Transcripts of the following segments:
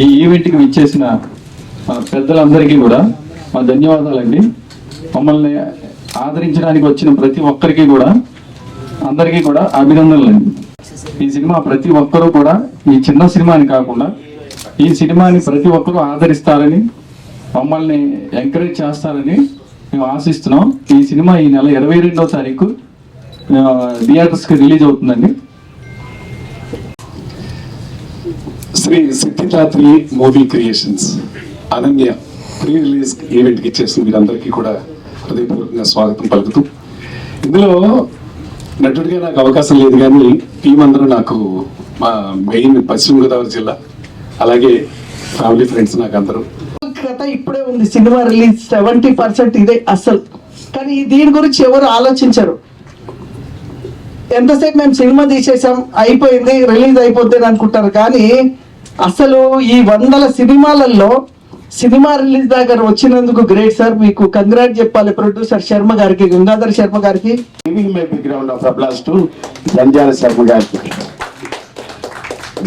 ఈ ఈవెంట్కి విచ్చేసిన పెద్దలందరికీ కూడా మా ధన్యవాదాలండి. మమ్మల్ని ఆదరించడానికి వచ్చిన ప్రతి ఒక్కరికి కూడా అందరికీ కూడా అభినందనలండి. ఈ సినిమా ప్రతి ఒక్కరూ కూడా ఈ చిన్న సినిమాని కాకుండా ఈ సినిమాని ప్రతి ఒక్కరూ ఆదరిస్తారని, మమ్మల్ని ఎంకరేజ్ చేస్తారని మేము ఆశిస్తున్నాం. ఈ సినిమా ఈ నెల 22వ తారీఖు థియేటర్స్కి రిలీజ్ అవుతుందండి. Shri Siddhidatri movie creations Ananya pre release ఈవెంట్కి ఇచ్చేసి మీరందరికీ కూడా హృదయపూర్వకంగా స్వాగతం పలుకుతూ, ఇందులో నటుడిగా నాకు అవకాశం లేదు కానీ టీం అందరూ నాకు మా మెయిన్ పశ్చిమ గోదావరి జిల్లా, అలాగే ఫ్యామిలీ ఫ్రెండ్స్ నాకు అందరూ. కథ ఇప్పుడే ఉంది, సినిమా రిలీజ్ 70% ఇదే అసలు. కానీ దీని గురించి ఎవరు ఆలోచించరు. ఎంతసేపు మేము సినిమా తీసేసాం, అయిపోయింది, రిలీజ్ అయిపోద్ది అనుకుంటారు. కానీ అసలు ఈ 100 సినిమాలలో సినిమా రిలీజ్ దగ్గర వచ్చినందుకు గ్రేట్ సార్. మీకు కంగ్రాట్ చెప్పాలి ప్రొడ్యూసర్ శర్మ గారికి, గంగాధర్ శర్మ గారికి. జంజాల శర్మ గారికి,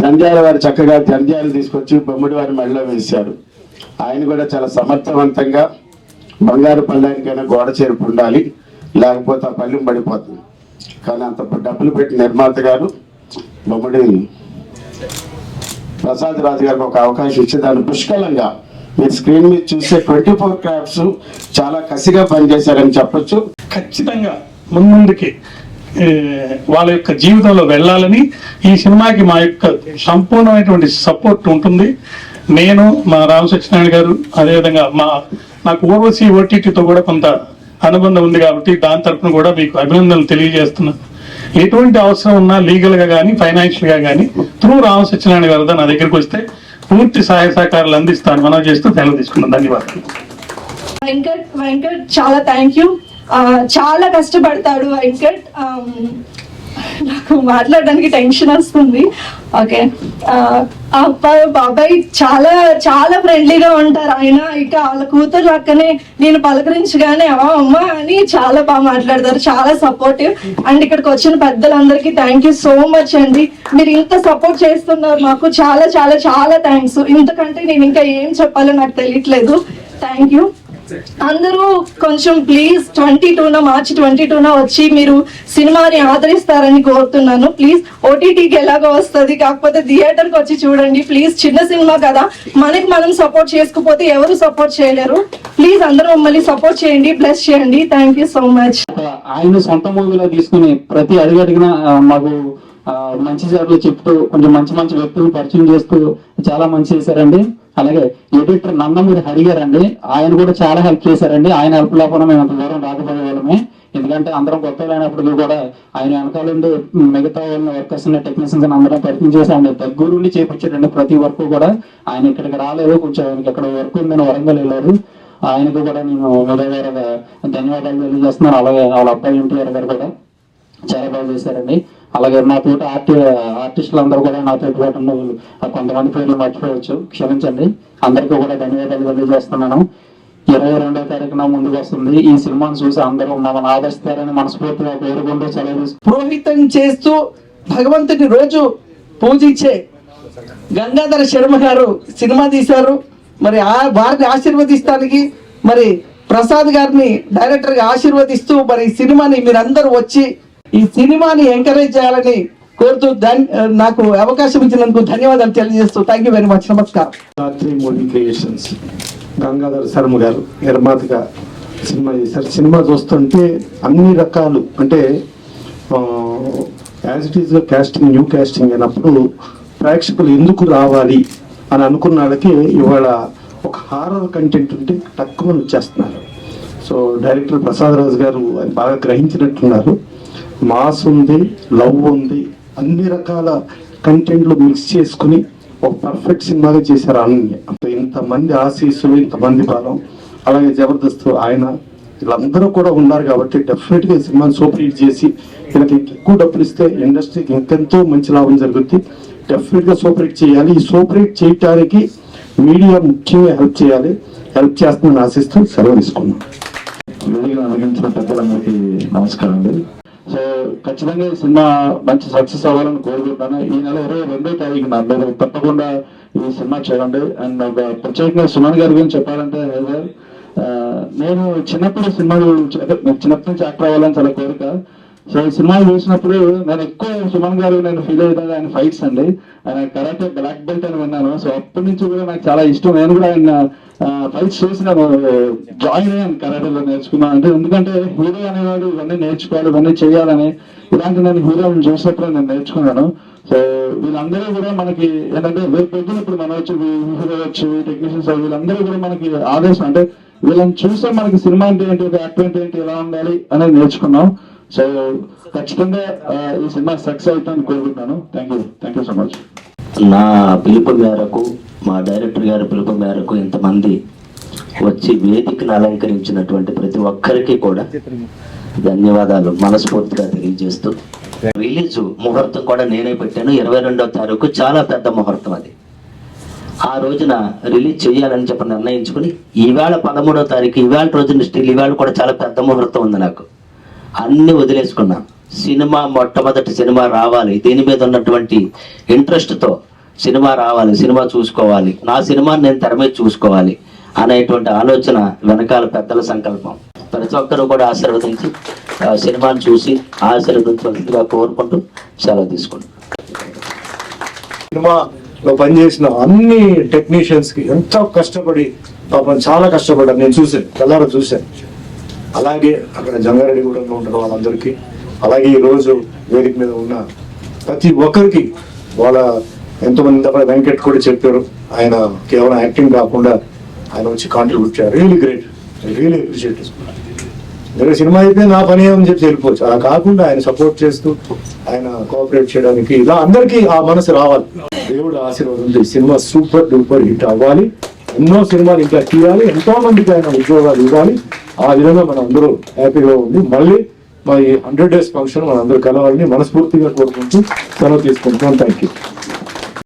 జంజాల వారు చక్కగా జంజాలు తీసుకొచ్చి బొమ్మడి వారి మెడలో వేశారు. ఆయన కూడా చాలా సమర్థవంతంగా బంగారు పళ్ళానికైనా గోడ చేరుపు ఉండాలి, లేకపోతే ఆ పళ్ళెం పడిపోతుంది. కానీ అంత డబ్బులు పెట్టి నిర్మాత గారు బొమ్మడి ప్రసాద్ రాజు గారికి ఒక అవకాశం ఇచ్చి దాన్ని పుష్కలంగా మీరు స్క్రీన్ మీద చూసే 24 క్రాఫ్ట్స్ చాలా కసిగా పనిచేశారని చెప్పొచ్చు. ఖచ్చితంగా ముందుకి వాళ్ళ యొక్క జీవితంలో వెళ్ళాలని ఈ సినిమాకి మా యొక్క సంపూర్ణమైనటువంటి సపోర్ట్ ఉంటుంది. నేను, మా రామ సత్యనారాయణ గారు, అదేవిధంగా నాకు ఊర్వశి ఓటీటీతో కూడా కొంత అనుబంధం ఉంది కాబట్టి దాని తరఫున కూడా మీకు అభినందనలు తెలియజేస్తున్నాను. ఎటువంటి అవసరం ఉన్నా లీగల్ గా కానీ ఫైనాన్షియల్ గా కానీ త్రూ రామ సత్యనారాయణ గారు నా దగ్గరికి వస్తే పూర్తి సహాయ సహకారాలు అందిస్తాను మనం చేస్తూ సెలవు తీసుకున్నాను. ధన్యవాదాలు. వెంకట్ చాలా థ్యాంక్ యూ. చాలా కష్టపడతాడు వెంకట్. నాకు మాట్లాడడానికి టెన్షన్ వస్తుంది. ఓకే, బాబాయ్ చాలా చాలా ఫ్రెండ్లీగా ఉంటారు ఆయన. ఇక వాళ్ళ కూతురు అక్కనే నేను పలకరించగానే అమ్మ అని చాలా బాగా మాట్లాడతారు, చాలా సపోర్టివ్. అండ్ ఇక్కడికి వచ్చిన పెద్దలందరికీ థ్యాంక్ యూ సో మచ్ అండి. మీరు ఇంత సపోర్ట్ చేస్తున్నారు మాకు, చాలా చాలా చాలా థ్యాంక్స్. ఇంతకంటే నేను ఇంకా ఏం చెప్పాలో నాకు తెలియట్లేదు. థ్యాంక్ యూ అందరూ. కొంచెం ప్లీజ్ మార్చి 22న వచ్చి మీరు సినిమాని ఆదరిస్తారని కోరుతున్నాను. ప్లీజ్ ఓటీటీకి ఎలాగో వస్తుంది, కాకపోతే థియేటర్కి వచ్చి చూడండి ప్లీజ్. చిన్న సినిమా కదా, మనకి మనం సపోర్ట్ చేసుకోకపోతే ఎవరు సపోర్ట్ చేయలేరు. ప్లీజ్ అందరూ మమ్మల్ని సపోర్ట్ చేయండి, బ్లెస్ చేయండి. Thank you so much. ఆయన సొంత మూవీలో తీసుకుని ప్రతి అడుగడిగిన మాకు మంచి జాబులు చెప్తూ కొంచెం మంచి మంచి వ్యక్తులను పరిచయం చేస్తూ చాలా మంచి చేశారండి. అలాగే ఎడిటర్ నందమూరి హరి గారండి, ఆయన కూడా చాలా హెల్ప్ చేశారండి. ఆయన హెల్ప్ లేకుండా మేము అంత దూరం రాకపోయేవాళ్ళమే. ఎందుకంటే అందరం కొత్త అయినప్పటికీ కూడా ఆయన వెనకాల ఉండి మిగతా వాళ్ళ వర్కర్స్ టెక్నీషియన్స్ అందరం పరిచయం చేశారండి. దగ్గరుండి చేపించారండి ప్రతి వర్క్ కూడా. ఆయన ఇక్కడికి రాలేదు, కొంచెం ఇక్కడ వర్క్ ఉందని వరంగల్ వెళ్ళారు. ఆయనకు కూడా నేను విధంగా ధన్యవాదాలు తెలియజేస్తున్నాను. అలాగే వాళ్ళ అబ్బాయి ఎన్టీఆర్ గారు కూడా చాలా బాగా చేశారండి. అలాగే నాతో ఆర్టిస్టులు అందరూ కూడా నాతో కొంతమంది పేర్లు మర్చిపోవచ్చు, క్షమించండి. అందరికీ కూడా ధన్యవాదాలు తెలియజేస్తున్నాను. 22వ తారీఖున ముందుకు వస్తుంది. ఈ సినిమాను చూసి అందరూ మమ్మల్ని ఆదరిస్తారని మనస్ఫూర్తిగా కోరుకుంటూ సెలవు. పురోహితం చేస్తూ భగవంతుని రోజు పూజించే గంగాధర శర్మ గారు సినిమా తీశారు. మరి వారిని ఆశీర్వదిస్తానికి మరి ప్రసాద్ గారిని డైరెక్టర్ గా ఆశీర్వదిస్తూ మరి ఈ సినిమాని మీరందరూ వచ్చి ఈ సినిమాని ఎంకరేజ్ చేయాలని కోరుతూ నాకు అవకాశం ఇచ్చినందుకు ధన్యవాదాలు తెలియజేస్తూ థ్యాంక్ యూ వెరీ మచ్. నమస్కారం. మూవీ క్రియేషన్స్ గంగాధర్ శర్మ గారు నిర్మాతగా సినిమా చేశారు. సినిమా చూస్తుంటే అన్ని రకాలు అంటే as it is casting, new casting అయినప్పుడు ప్రేక్షకులు ఎందుకు రావాలి అని అనుకున్న వాళ్ళకి ఇవాళ ఒక హారర్ కంటెంట్ ఉంటే తక్కువ వచ్చేస్తున్నారు. సో డైరెక్టర్ ప్రసాద్ రాజు గారు అది బాగా గ్రహించినట్టున్నారు. మాస్ ఉంది, లవ్ ఉంది, అన్ని రకాల కంటెంట్లు మిక్స్ చేసుకుని ఒక పర్ఫెక్ట్ సినిమాగా చేశారు అనన్య. ఇంతమంది ఆశీస్సులు, ఇంతమంది బలం, అలాగే జబర్దస్త్ ఆయన వీళ్ళందరూ కూడా ఉన్నారు కాబట్టి డెఫినెట్గా ఈ సినిమాని సూపర్ హిట్ చేసి వీళ్ళకి ఎక్కువ డబ్బులు ఇస్తే ఇండస్ట్రీకి ఇంకెంతో మంచి లాభం జరుగుతుంది. డెఫినెట్గా సూపర్ హిట్ చేయాలి. ఈ సూపర్ హిట్ చేయటానికి మీడియా ముఖ్యంగా హెల్ప్ చేయాలి. హెల్ప్ చేస్తుందని ఆశిస్తూ సెలవు తీసుకున్నాం. పెద్దలందరికీ నమస్కారం అండి. సో ఖచ్చితంగా ఈ సినిమా మంచి సక్సెస్ అవ్వాలని కోరుకుంటున్నాను. ఈ నెల 22వ తారీఖున మీరు తప్పకుండా ఈ సినిమా చూడండి. అండ్ ప్రత్యేకంగా సుమన్ గారి గురించి చెప్పాలంటే నేను చిన్నప్పుడు సినిమాలు చిన్నప్పటి నుంచి యాక్టర్ అవ్వాలని చాలా కోరిక. సో ఈ సినిమాలు చూసినప్పుడు నేను ఎక్కువ సుమన్ గారు నేను ఫీల్ అయ్యేది ఆయన ఫైట్స్ అండి. ఆయన కరాటే బ్లాక్ బెల్ట్ అని విన్నాను. సో అప్పటి నుంచి కూడా నాకు చాలా ఇష్టం. నేను కూడా ఆయన ఫైట్స్ చూసి నేను జాయిన్ అయ్యాను కరాటేలో నేర్చుకున్నాను. అంటే ఎందుకంటే హీరో అనేవాడు ఇవన్నీ నేర్చుకోవాలి, ఇవన్నీ చేయాలని ఇలాంటి నేను హీరోని చూసినప్పుడు నేను నేర్చుకున్నాను. సో వీళ్ళందరూ కూడా మనకి ఏంటంటే రేపు పొద్దున ఇప్పుడు మన వచ్చి హీరో వచ్చి టెక్నీషియన్స్ వీళ్ళందరూ కూడా మనకి ఆదేశం. అంటే వీళ్ళని చూస్తే మనకి సినిమా అంటే ఏంటి, ఒక యాక్టర్ అంటే ఏంటి, ఎలా ఉండాలి అనేది నేర్చుకున్నాం. సో ఖచ్చితంగా ఈ సినిమా సక్సెస్ అవుతుందని కోరుకుంటున్నాను. Thank you so much. నా పిలుపు మేరకు, మా డైరెక్టర్ గారి పిలుపు మేరకు ఇంతమంది వచ్చి వేదికను అలంకరించినటువంటి ప్రతి ఒక్కరికి కూడా ధన్యవాదాలు మనస్ఫూర్తిగా తెలియజేస్తూ, రిలీజ్ ముహూర్తం కూడా నేనే పెట్టాను. 22వ తారీఖు చాలా పెద్ద ముహూర్తం అది. ఆ రోజున రిలీజ్ చేయాలని చెప్పి నిర్ణయించుకుని ఈవేళ 13వ తారీఖు, ఈవేళ రోజున స్టిల్ ఈవేళ కూడా చాలా పెద్ద ముహూర్తం ఉంది. నాకు అన్ని వదిలేసుకున్నాను. సినిమా మొట్టమొదటి సినిమా రావాలి, దీని మీద ఉన్నటువంటి ఇంట్రెస్ట్తో సినిమా రావాలి, సినిమా చూసుకోవాలి, నా సినిమాని నేను తెర మీద చూసుకోవాలి అనేటువంటి ఆలోచన వెనకాల పెద్దల సంకల్పం. ప్రతి ఒక్కరూ కూడా ఆశీర్వదించి సినిమాను చూసి ఆశీర్వదించవలసిందిగా కోరుకుంటూ సెలవు తీసుకుంటాం. సినిమాలో పనిచేసిన అన్ని టెక్నీషియన్స్ కి ఎంతో కష్టపడి పాపం చాలా కష్టపడ్డారు. నేను చూశాను, కళ్ళారా చూశాను. అలాగే అక్కడ జంగారెడ్డిగూడెంలో ఉంటారు వాళ్ళందరికీ, అలాగే ఈ రోజు వేదిక మీద ఉన్న ప్రతి ఒక్కరికి వాళ్ళ ఎంతోమంది వెంకట్ కూడా చెప్పారు. ఆయన కేవలం యాక్టింగ్ కాకుండా ఆయన వచ్చి కాంట్రిబ్యూట్ చేయారు. Really great, really appreciate. వేరే సినిమా అయితే నా పని ఏమని చెప్పి వెళ్ళిపోవచ్చు. అలా కాకుండా ఆయన సపోర్ట్ చేస్తూ ఆయన కోఆపరేట్ చేయడానికి ఇలా అందరికీ ఆ మనసు రావాలి. దేవుడు ఆశీర్వాదంతో ఈ సినిమా సూపర్ డూపర్ హిట్ అవ్వాలి. ఎన్నో సినిమాలు ఇంకా తీయాలి, ఎంతో మందికి ఆయన ఉద్యోగాలు ఇవ్వాలి. ఆ విధంగా మనం అందరూ హ్యాపీగా ఉంది. మళ్ళీ మా ఈ 100 days ఫంక్షన్ మన అందరూ కలవాలని మనస్ఫూర్తిగా కోరుకుంటూ సెలవు తీసుకుంటున్నాం. Thank you.